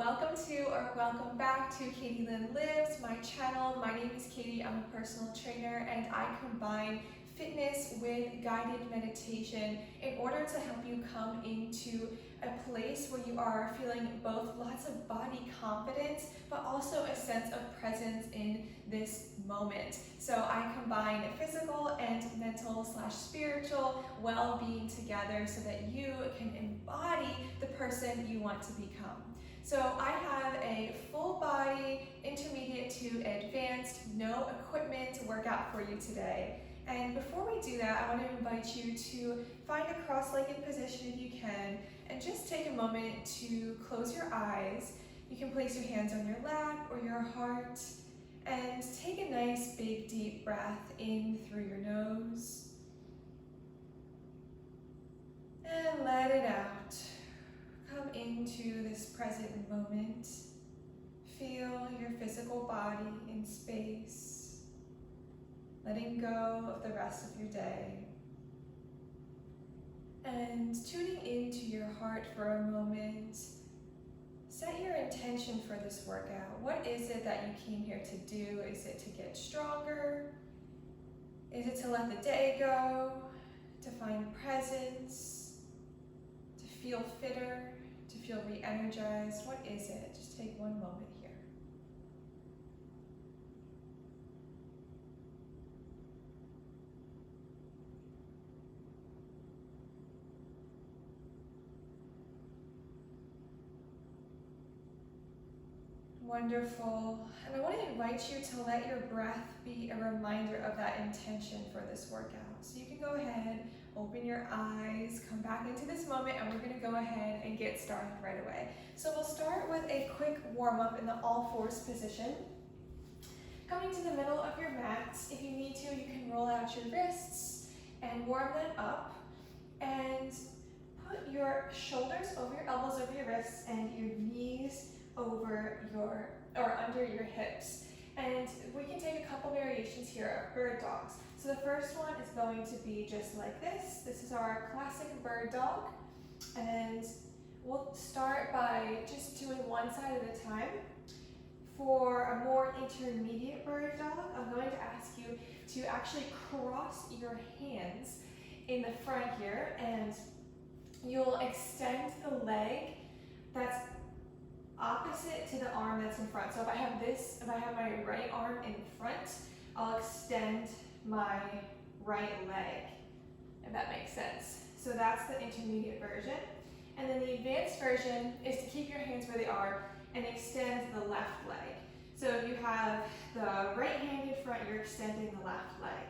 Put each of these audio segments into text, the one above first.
Welcome back to Katie Lynn Lives, my channel. My name is Katie, I'm a personal trainer, and I combine fitness with guided meditation in order to help you come into a place where you are feeling both lots of body confidence, but also a sense of presence in this moment. So I combine physical and mental/spiritual well-being together so that you can embody the person you want to become. So I have a full body, intermediate to advanced, no equipment workout for you today. And before we do that, I want to invite you to find a cross-legged position if you can, and just take a moment to close your eyes. You can place your hands on your lap or your heart, and take a nice big deep breath in through your nose. And let it out. Come into this present moment. Feel your physical body in space, letting go of the rest of your day. And tuning into your heart for a moment, set your intention for this workout. What is it that you came here to do? Is it to get stronger? Is it to let the day go? To find presence? To feel fitter? To feel re-energized? What is it? Just take one moment here. Wonderful. And I want to invite you to let your breath be a reminder of that intention for this workout. So you can go ahead, open your eyes, come back into this moment, and we're going to go ahead and get started right away. So we'll start with a quick warm-up in the all fours position. Coming to the middle of your mat, if you need to, you can roll out your wrists and warm them up. And put your shoulders over your elbows, over your wrists, and your knees over under your hips. And we can take a couple variations here of bird dogs. So the first one is going to be just like this. This is our classic bird dog. And we'll start by just doing one side at a time. For a more intermediate bird dog, I'm going to ask you to actually cross your hands in the front here, and you'll extend the leg that's opposite to the arm that's in front. So if I have my right arm in front, I'll extend my right leg, if that makes sense. So that's the intermediate version. And then the advanced version is to keep your hands where they are and extend the left leg. So if you have the right hand in front, you're extending the left leg.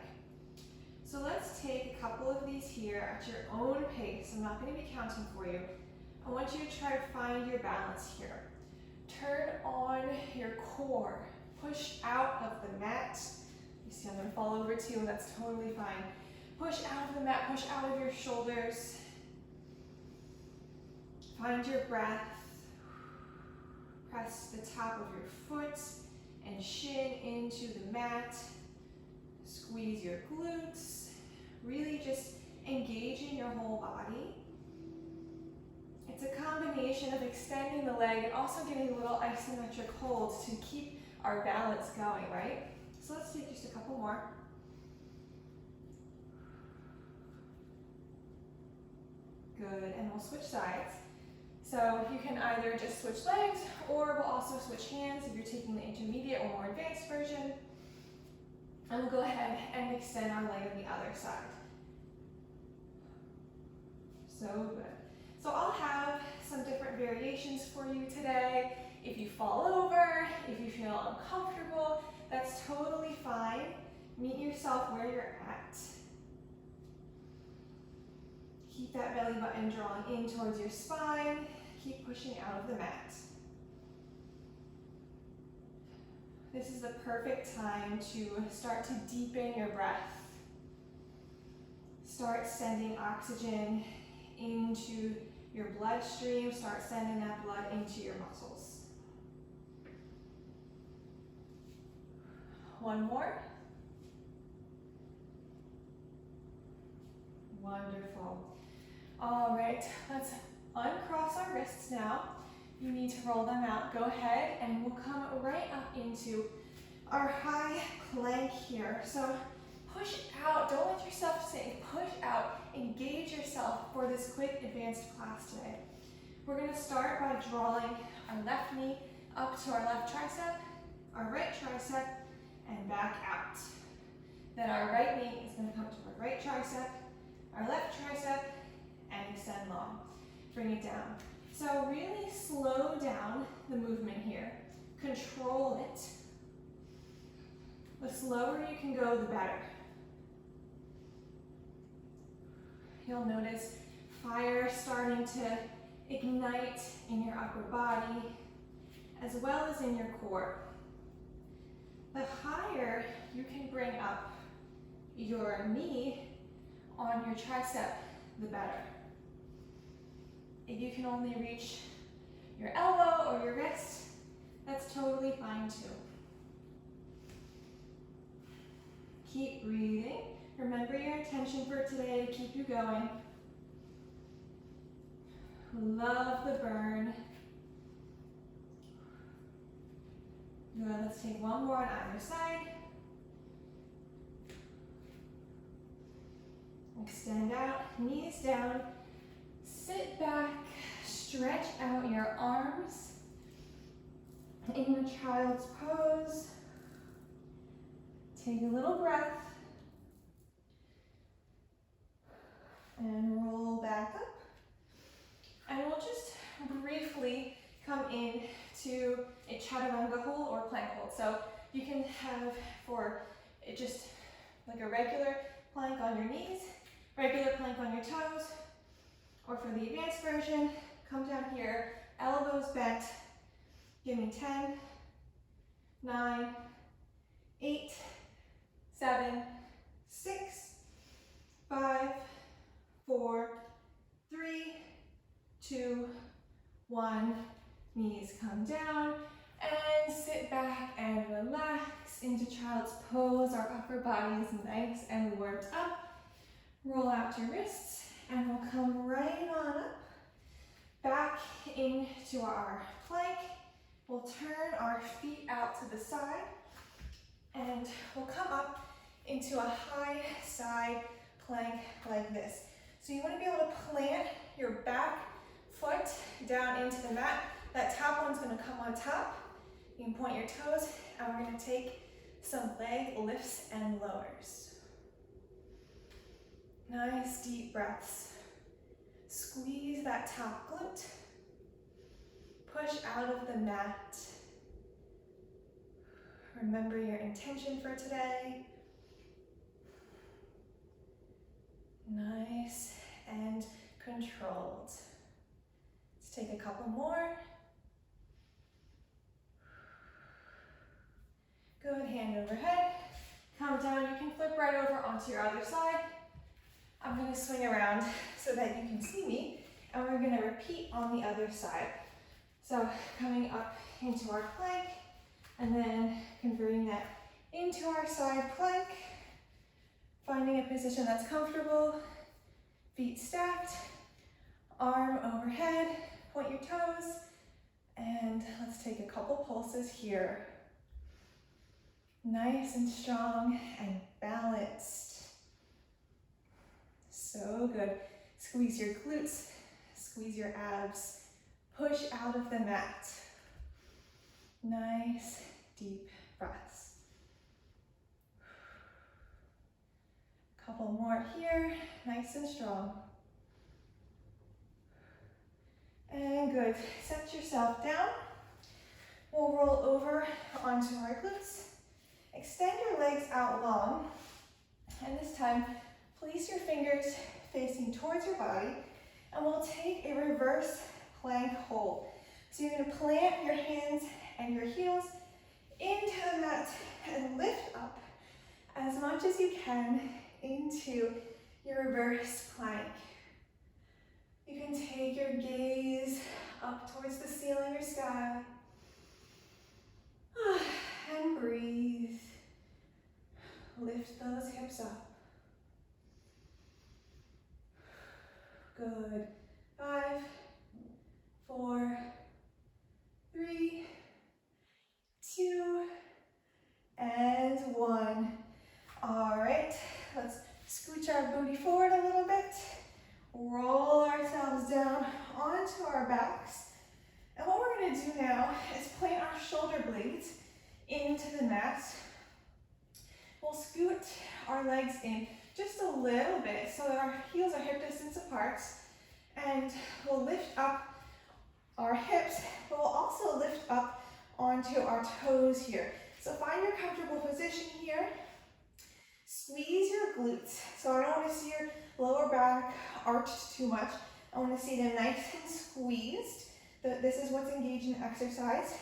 So let's take a couple of these here at your own pace. I'm not going to be counting for you. I want you to try to find your balance here. Turn on your core. Push out of the mat. You see I'm going to fall over too, and that's totally fine. Push out of the mat, push out of your shoulders. Find your breath. Press the top of your foot and shin into the mat. Squeeze your glutes. Really just engaging your whole body. It's a combination of extending the leg and also getting a little isometric holds to keep our balance going, right? So let's take just a couple more. Good, and we'll switch sides. So you can either just switch legs, or we'll also switch hands if you're taking the intermediate or more advanced version. And we'll go ahead and extend our leg on the other side. So good. So I'll have some different variations for you today. If you fall over, if you feel uncomfortable, that's totally fine. Meet yourself where you're at. Keep that belly button drawn in towards your spine. Keep pushing out of the mat. This is the perfect time to start to deepen your breath. Start sending oxygen into your bloodstream. Start sending that blood into your muscles. One more. Wonderful. All right, let's uncross our wrists now. you need to roll them out, go ahead and we'll come right up into our high plank here. So push out, don't let yourself sink, push out, engage yourself for this quick advanced class today. We're gonna start by drawing our left knee up to our left tricep, our right tricep, and back out. Then our right knee is gonna come to our right tricep, our left tricep, and extend long. Bring it down. So really slow down the movement here. Control it. The slower you can go, the better. You'll notice fire starting to ignite in your upper body, as well as in your core. The higher you can bring up your knee on your tricep, the better. If you can only reach your elbow or your wrist, that's totally fine too. Keep breathing. Remember your intention for today to keep you going. Love the burn. Good, let's take one more on either side. Extend out, knees down. Sit back, stretch out your arms in the child's pose. Take a little breath and roll back up. And we'll just briefly come in to a chaturanga hold or plank hold. So you can have for it just like a regular plank on your knees, regular plank on your toes, or for the advanced version, come down here, elbows bent. Give me 10, 9, 8, 7, 6, 5, 4, 3, 2, 1. Knees come down and sit back and relax into child's pose. Our upper body is nice and warmed up. Roll out your wrists and we'll come right on up back into our plank. We'll turn our feet out to the side and we'll come up into a high side plank like this. So you want to be able to plant your back foot down into the mat. That top one's going to come on top. You can point your toes and we're going to take some leg lifts and lowers. Nice deep breaths. Squeeze that top glute. Push out of the mat. Remember your intention for today. Nice and controlled. Let's take a couple more. Good, hand overhead. Come down, you can flip right over onto your other side. I'm gonna swing around so that you can see me, and we're gonna repeat on the other side. So coming up into our plank, and then converting that into our side plank, finding a position that's comfortable, feet stacked, arm overhead, point your toes, and let's take a couple pulses here. Nice and strong and balanced. So good. Squeeze your glutes, squeeze your abs, push out of the mat. Nice, deep breaths. Couple more here, nice and strong. And good, set yourself down. We'll roll over onto our glutes. Extend your legs out long, and this time, place your fingers facing towards your body, and we'll take a reverse plank hold. So you're gonna plant your hands and your heels into the mat and lift up as much as you can into your reverse plank. You can take your gaze up towards the ceiling or sky. And breathe. Lift those hips up. Good. 5, 4, our backs. And what we're going to do now is plant our shoulder blades into the mat. We'll scoot our legs in just a little bit so that our heels are hip distance apart. And we'll lift up our hips, but we'll also lift up onto our toes here. So find your comfortable position here. Squeeze your glutes. So I don't want to see your lower back arched too much. I want to see them nice and squeezed. This is what's engaged in exercise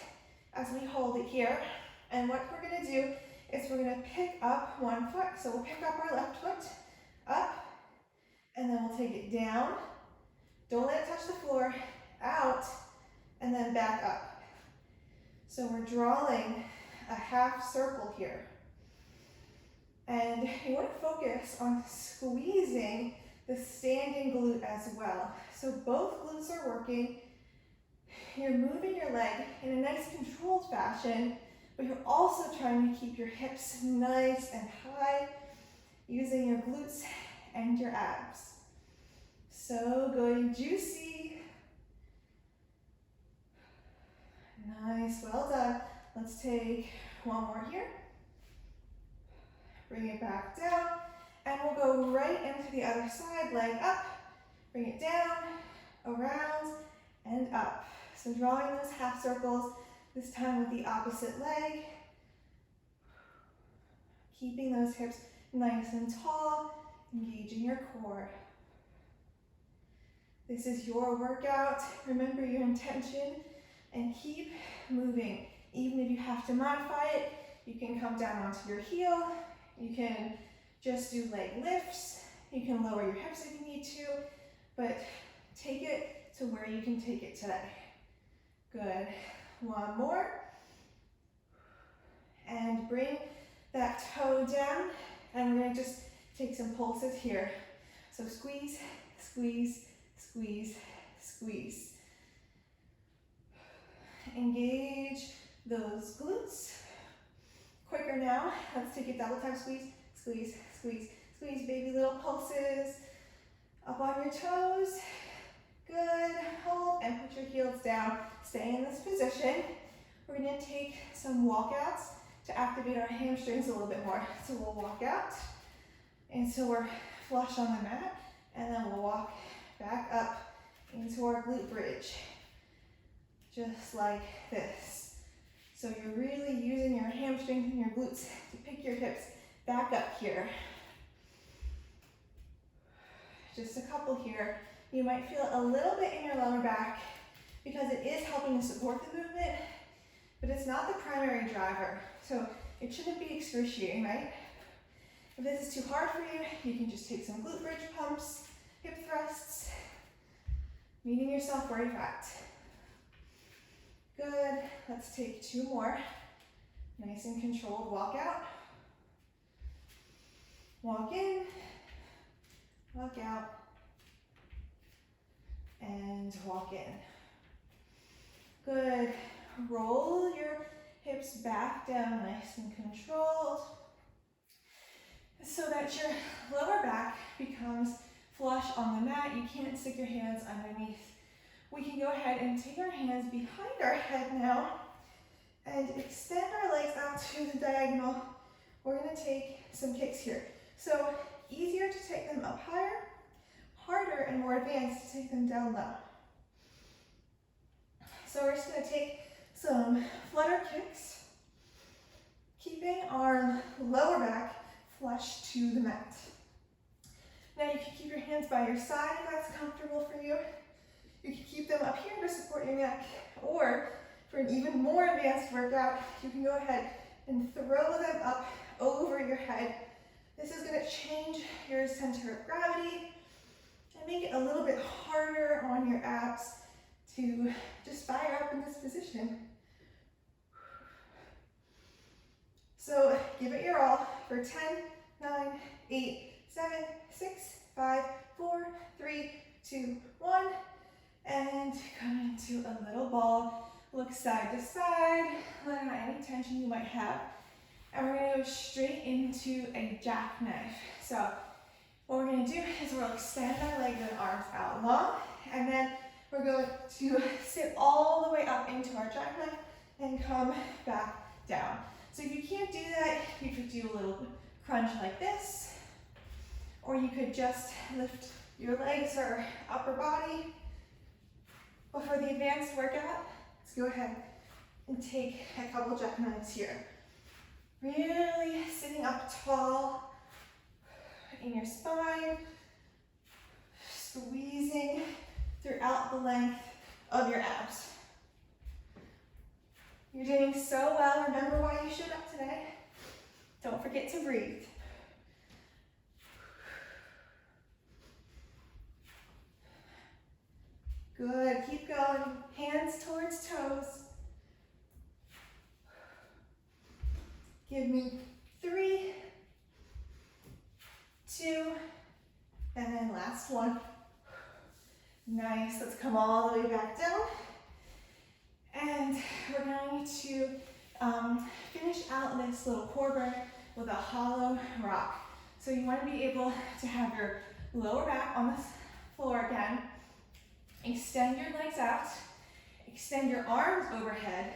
as we hold it here. And what we're going to do is we're going to pick up one foot. So we'll pick up our left foot, up, and then we'll take it down. Don't let it touch the floor, out, and then back up. So we're drawing a half circle here. And you want to focus on squeezing the standing glute as well. So both glutes are working. You're moving your leg in a nice controlled fashion, but you're also trying to keep your hips nice and high, using your glutes and your abs. So good, juicy. Nice, well done. Let's take one more here. Bring it back down, and we'll go right into the other side, leg up, bring it down, around, and up. So drawing those half circles, this time with the opposite leg. Keeping those hips nice and tall, engaging your core. This is your workout. Remember your intention and keep moving. Even if you have to modify it, you can come down onto your heel. You can just do leg lifts. You can lower your hips if you need to, but take it to where you can take it today. Good. One more. And bring that toe down, and we're going to just take some pulses here. So squeeze, squeeze, squeeze, squeeze. Engage those glutes. Quicker now. Let's take a double time squeeze, squeeze, squeeze, squeeze. Baby little pulses. Up on your toes. Good. Hold and put your heels down. Stay in this position. We're going to take some walkouts to activate our hamstrings a little bit more. So we'll walk out until we're flush on the mat, and then we'll walk back up into our glute bridge. Just like this. So you're really using your hamstrings and your glutes to pick your hips back up here. Just a couple here. You might feel a little bit in your lower back because it is helping to support the movement, but it's not the primary driver. So it shouldn't be excruciating, right? If this is too hard for you, you can just take some glute bridge pumps, hip thrusts, meeting yourself where you're at. Good. Let's take two more. Nice and controlled walk out. Walk in, walk out, and walk in. Good. Roll your hips back down, nice and controlled, so that your lower back becomes flush on the mat. You can't stick your hands underneath. We can go ahead and take our hands behind our head now and extend our legs out to the diagonal. We're going to take some kicks here. So easier to take them up higher, harder and more advanced to take them down low. So we're just going to take some flutter kicks, keeping our lower back flush to the mat. Now you can keep your hands by your side if that's comfortable for you. You can keep them up here to support your neck, or for an even more advanced workout, you can go ahead and throw them up over your head. This is going to change your center of gravity and make it a little bit harder on your abs to just fire up in this position. So give it your all for 10, 9, 8, 7, 6, 5, 4, 3, 2, 1. And come into a little ball. Look side to side, let out any tension you might have. And we're going to go straight into a jackknife. So what we're going to do is we'll extend our legs and arms out long, and then we're going to sit all the way up into our jackknife and come back down. So if you can't do that, you could do a little crunch like this, or you could just lift your legs or upper body. But for the advanced workout, let's go ahead and take a couple jackknives here. Really sitting up tall in your spine, squeezing throughout the length of your abs. You're doing so well. Remember why you showed up today. Don't forget to breathe. Good, keep going. Hands towards toes. Give me 3, 2, and then last one. Nice, let's come all the way back down. And we're going to finish out this little core burner with a hollow rock. So you want to be able to have your lower back on the floor again. Extend your legs out, extend your arms overhead,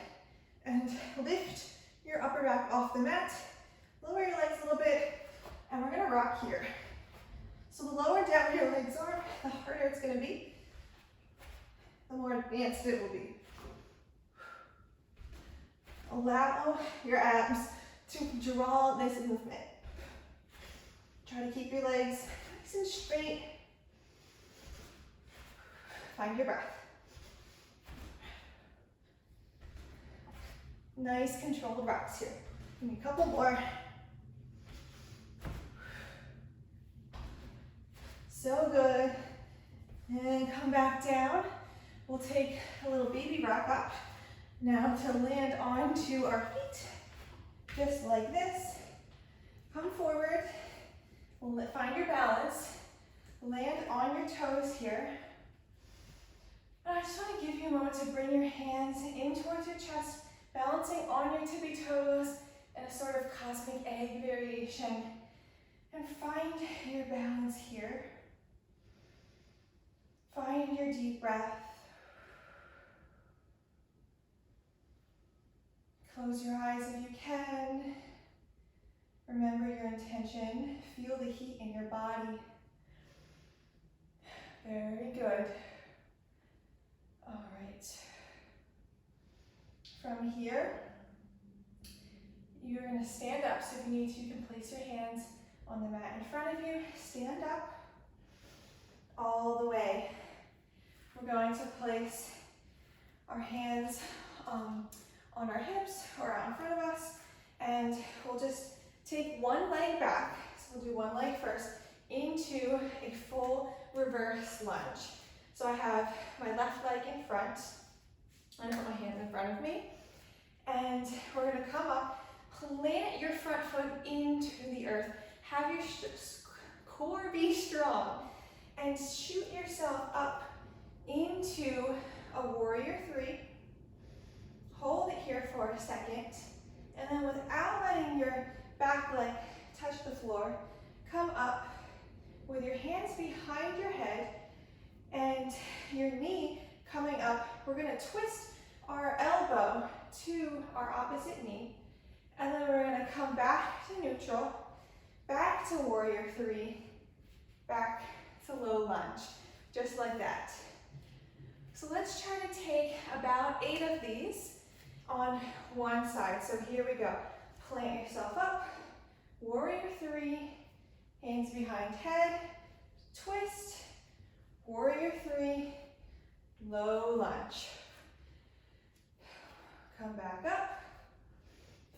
and lift your upper back off the mat. Lower your legs a little bit, and we're gonna rock here. So the lower down your legs are, the harder it's gonna be, the more advanced it will be. Allow your abs to draw this movement. Try to keep your legs nice and straight. Find your breath. Nice controlled rocks here. Give me a couple more. So good. And come back down. We'll take a little baby rock up now to land onto our feet, just like this. Come forward. We'll find your balance. Land on your toes here. And I just want to give you a moment to bring your hands in towards your chest, balancing on your tippy toes in a sort of cosmic egg variation. And find your balance here. Find your deep breath. Close your eyes if you can. Remember your intention. Feel the heat in your body. Very good. All right. From here, you're going to stand up. So if you need to, you can place your hands on the mat in front of you. Stand up all the way. We're going to place our hands on our hips or out in front of us, and we'll just take one leg back. So we'll do one leg first into a full reverse lunge. So I have my left leg in front. I'm going to put my hands in front of me. And we're going to come up, plant your front foot into the earth. Have your core be strong. And shoot yourself up into a warrior 3. Hold it here for a second. And then without letting your back leg touch the floor, come up with your hands behind your head and your knee coming up. We're going to twist our elbow to our opposite knee, and then we're going to come back to neutral, back to warrior 3, back to low lunge, just like that. So let's try to take about 8 of these on one side. So here we go. Plant yourself up, warrior 3, hands behind head, twist, warrior 3, low lunge. Come back up,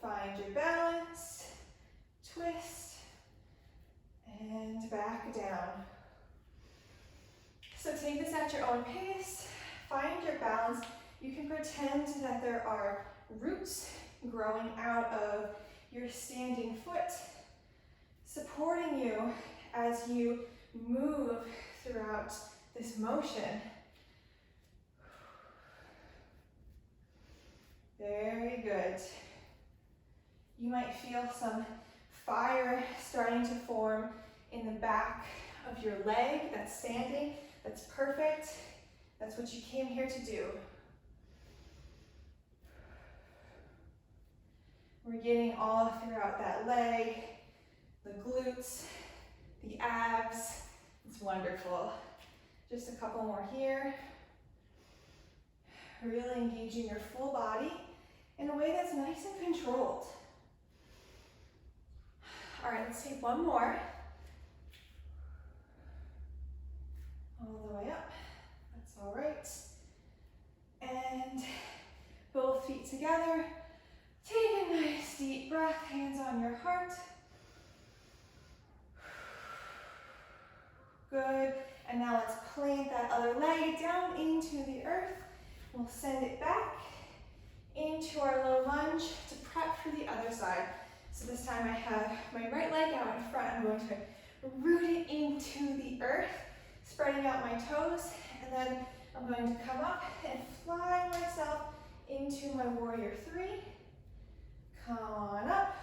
find your balance, twist, and back down. So take this at your own pace, find your balance. You can pretend that there are roots growing out of your standing foot, supporting you as you move throughout this motion. Very good. You might feel some fire starting to form in the back of your leg that's standing. That's perfect. That's what you came here to do. We're getting all throughout that leg, the glutes, the abs. It's wonderful. Just a couple more here. Really engaging your full body in a way that's nice and controlled. All right, let's take one more. All the way up. That's all right. And both feet together. Take a nice deep breath, hands on your heart. Good. And now let's plant that other leg down into the earth. We'll send it back into our low lunge to prep for the other side. So this time I have my right leg out in front. I'm going to root it into the earth, spreading out my toes, and then I'm going to come up and fly myself into my warrior three. Come on up.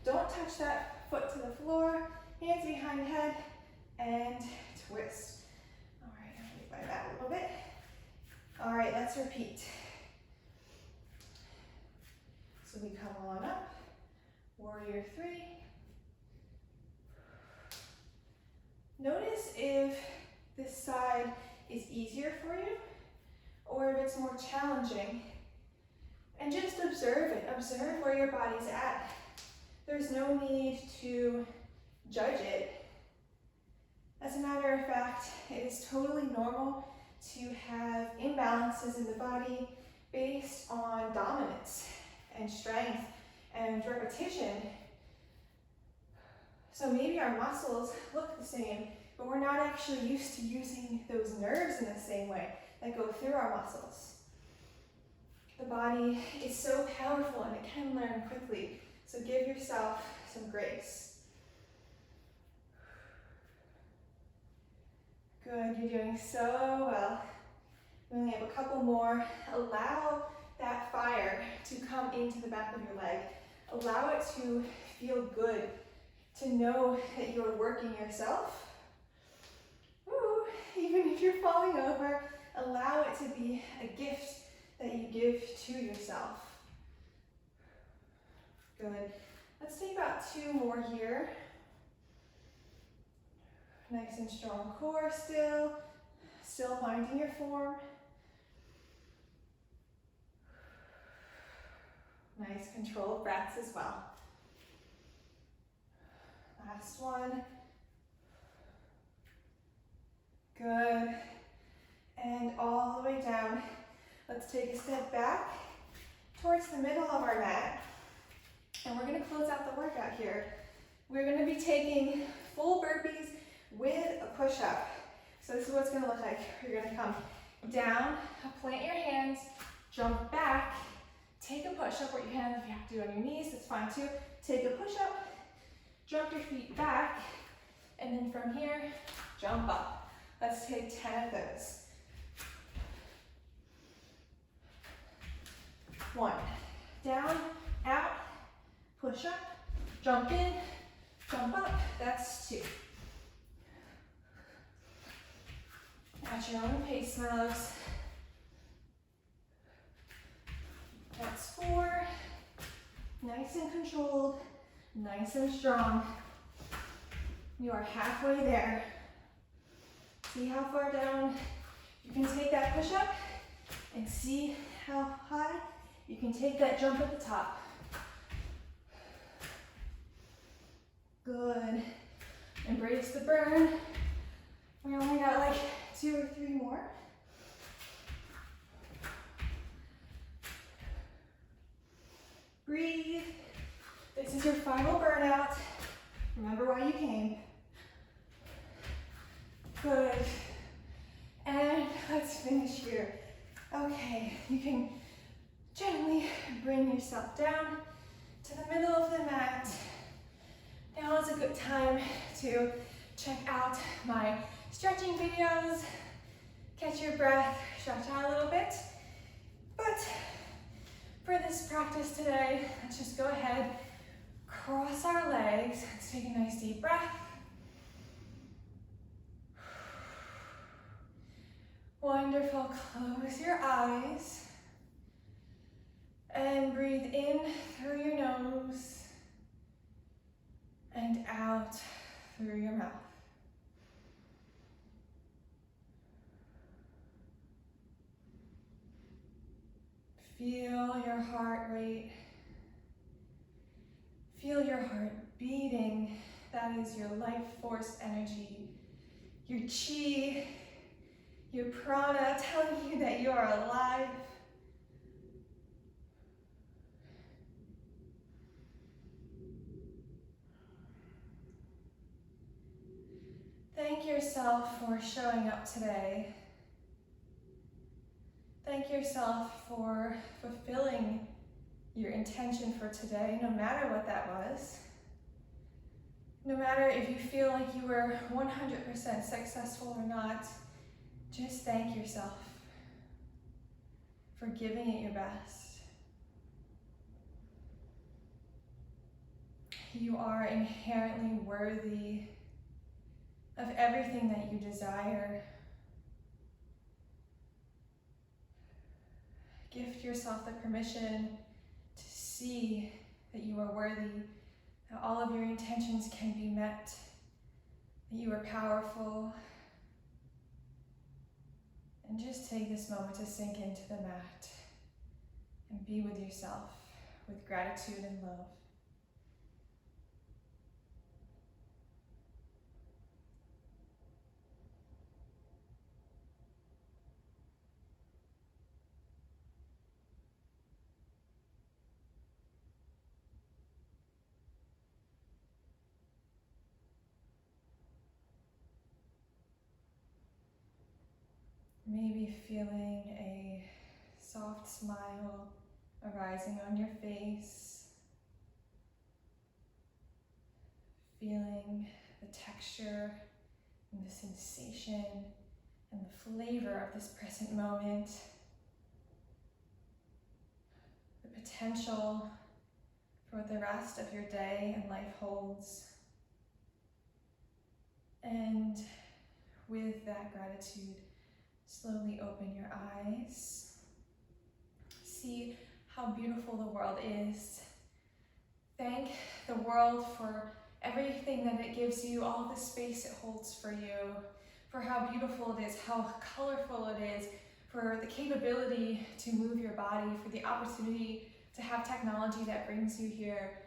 Don't touch that foot to the floor. Hands behind head and twist. All right, I'm going to move my mat a little bit. All right, let's repeat. So we come on up, warrior three. Notice if this side is easier for you or if it's more challenging. And just observe it. Observe where your body's at. There's no need to judge it. As a matter of fact, it is totally normal to have imbalances in the body based on dominance and strength and repetition. So maybe our muscles look the same, but we're not actually used to using those nerves in the same way that go through our muscles. The body is so powerful and it can learn quickly, so give yourself some grace. Good, you're doing so well. We only have a couple more. Allow that fire to come into the back of your leg. Allow it to feel good, to know that you're working yourself. Ooh, even if you're falling over, allow it to be a gift that you give to yourself. Good. Let's take about two more here. Nice and strong core still. Still finding your form. Nice controlled breaths as well. Last one. Good. And all the way down. Let's take a step back towards the middle of our mat. And we're going to close out the workout here. We're going to be taking full burpees with a push-up. So this is what it's going to look like. You're going to come down, plant your hands, jump back, take a push-up, or your hands if you have to do it on your knees, that's fine too. Take a push-up, jump your feet back, and then from here, jump up. Let's take 10 of those. 1, down, out, push up, jump in, jump up, that's 2. At your own pace, my loves. That's 4. Nice and controlled, nice and strong. You are halfway there. See how far down you can take that push up and see how high you can take that jump at the top. Good. Embrace the burn. We only got like 2 or 3 more. Breathe. This is your final burnout. Remember why you came. Good. And let's finish here. Okay, you can gently bring yourself down to the middle of the mat. Now is a good time to check out my stretching videos, catch your breath, stretch out a little bit. But for this practice today, let's just go ahead, cross our legs. Let's take a nice deep breath. 1, Wonderful. Close your eyes and breathe in through your nose and out through your mouth. Feel your heart rate. Feel your heart beating. That is your life force energy. Your chi, your prana telling you that you are alive. Thank yourself for showing up today. Thank yourself for fulfilling your intention for today, no matter what that was. No matter if you feel like you were 100% successful or not, just thank yourself for giving it your best. You are inherently worthy of everything that you desire. Gift yourself the permission to see that you are worthy, that all of your intentions can be met, that you are powerful. And just take this moment to sink into the mat and be with yourself with gratitude and love. Maybe feeling a soft smile arising on your face. Feeling the texture and the sensation and the flavor of this present moment. The potential for what the rest of your day and life holds. And with that gratitude, slowly open your eyes. See how beautiful the world is. Thank the world for everything that it gives you, all the space it holds for you, for how beautiful it is, how colorful it is, for the capability to move your body, for the opportunity to have technology that brings you here,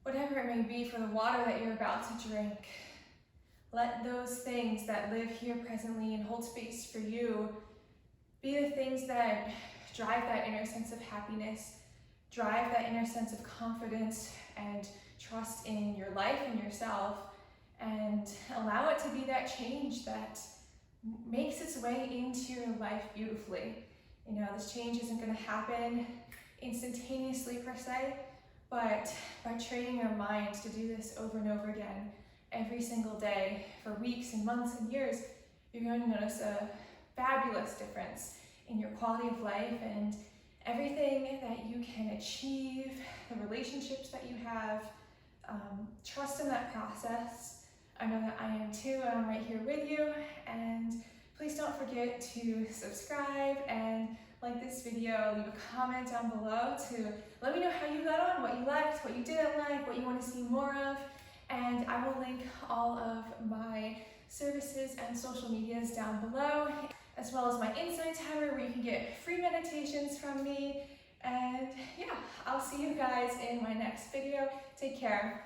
whatever it may be, for the water that you're about to drink. Let those things that live here presently and hold space for you be the things that drive that inner sense of happiness, drive that inner sense of confidence and trust in your life and yourself, and allow it to be that change that makes its way into your life beautifully. You know, this change isn't going to happen instantaneously per se, but by training your mind to do this over and over again, every single day for weeks and months and years, you're going to notice a fabulous difference in your quality of life and everything that you can achieve, the relationships that you have. Trust in that process. I know that I am too, and I'm right here with you. And please don't forget to subscribe and like this video, leave a comment down below to let me know how you got on, what you liked, what you didn't like, what you want to see more of. And I will link all of my services and social medias down below, as well as my Insight Timer where you can get free meditations from me. And yeah, I'll see you guys in my next video. Take care.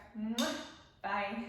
Bye.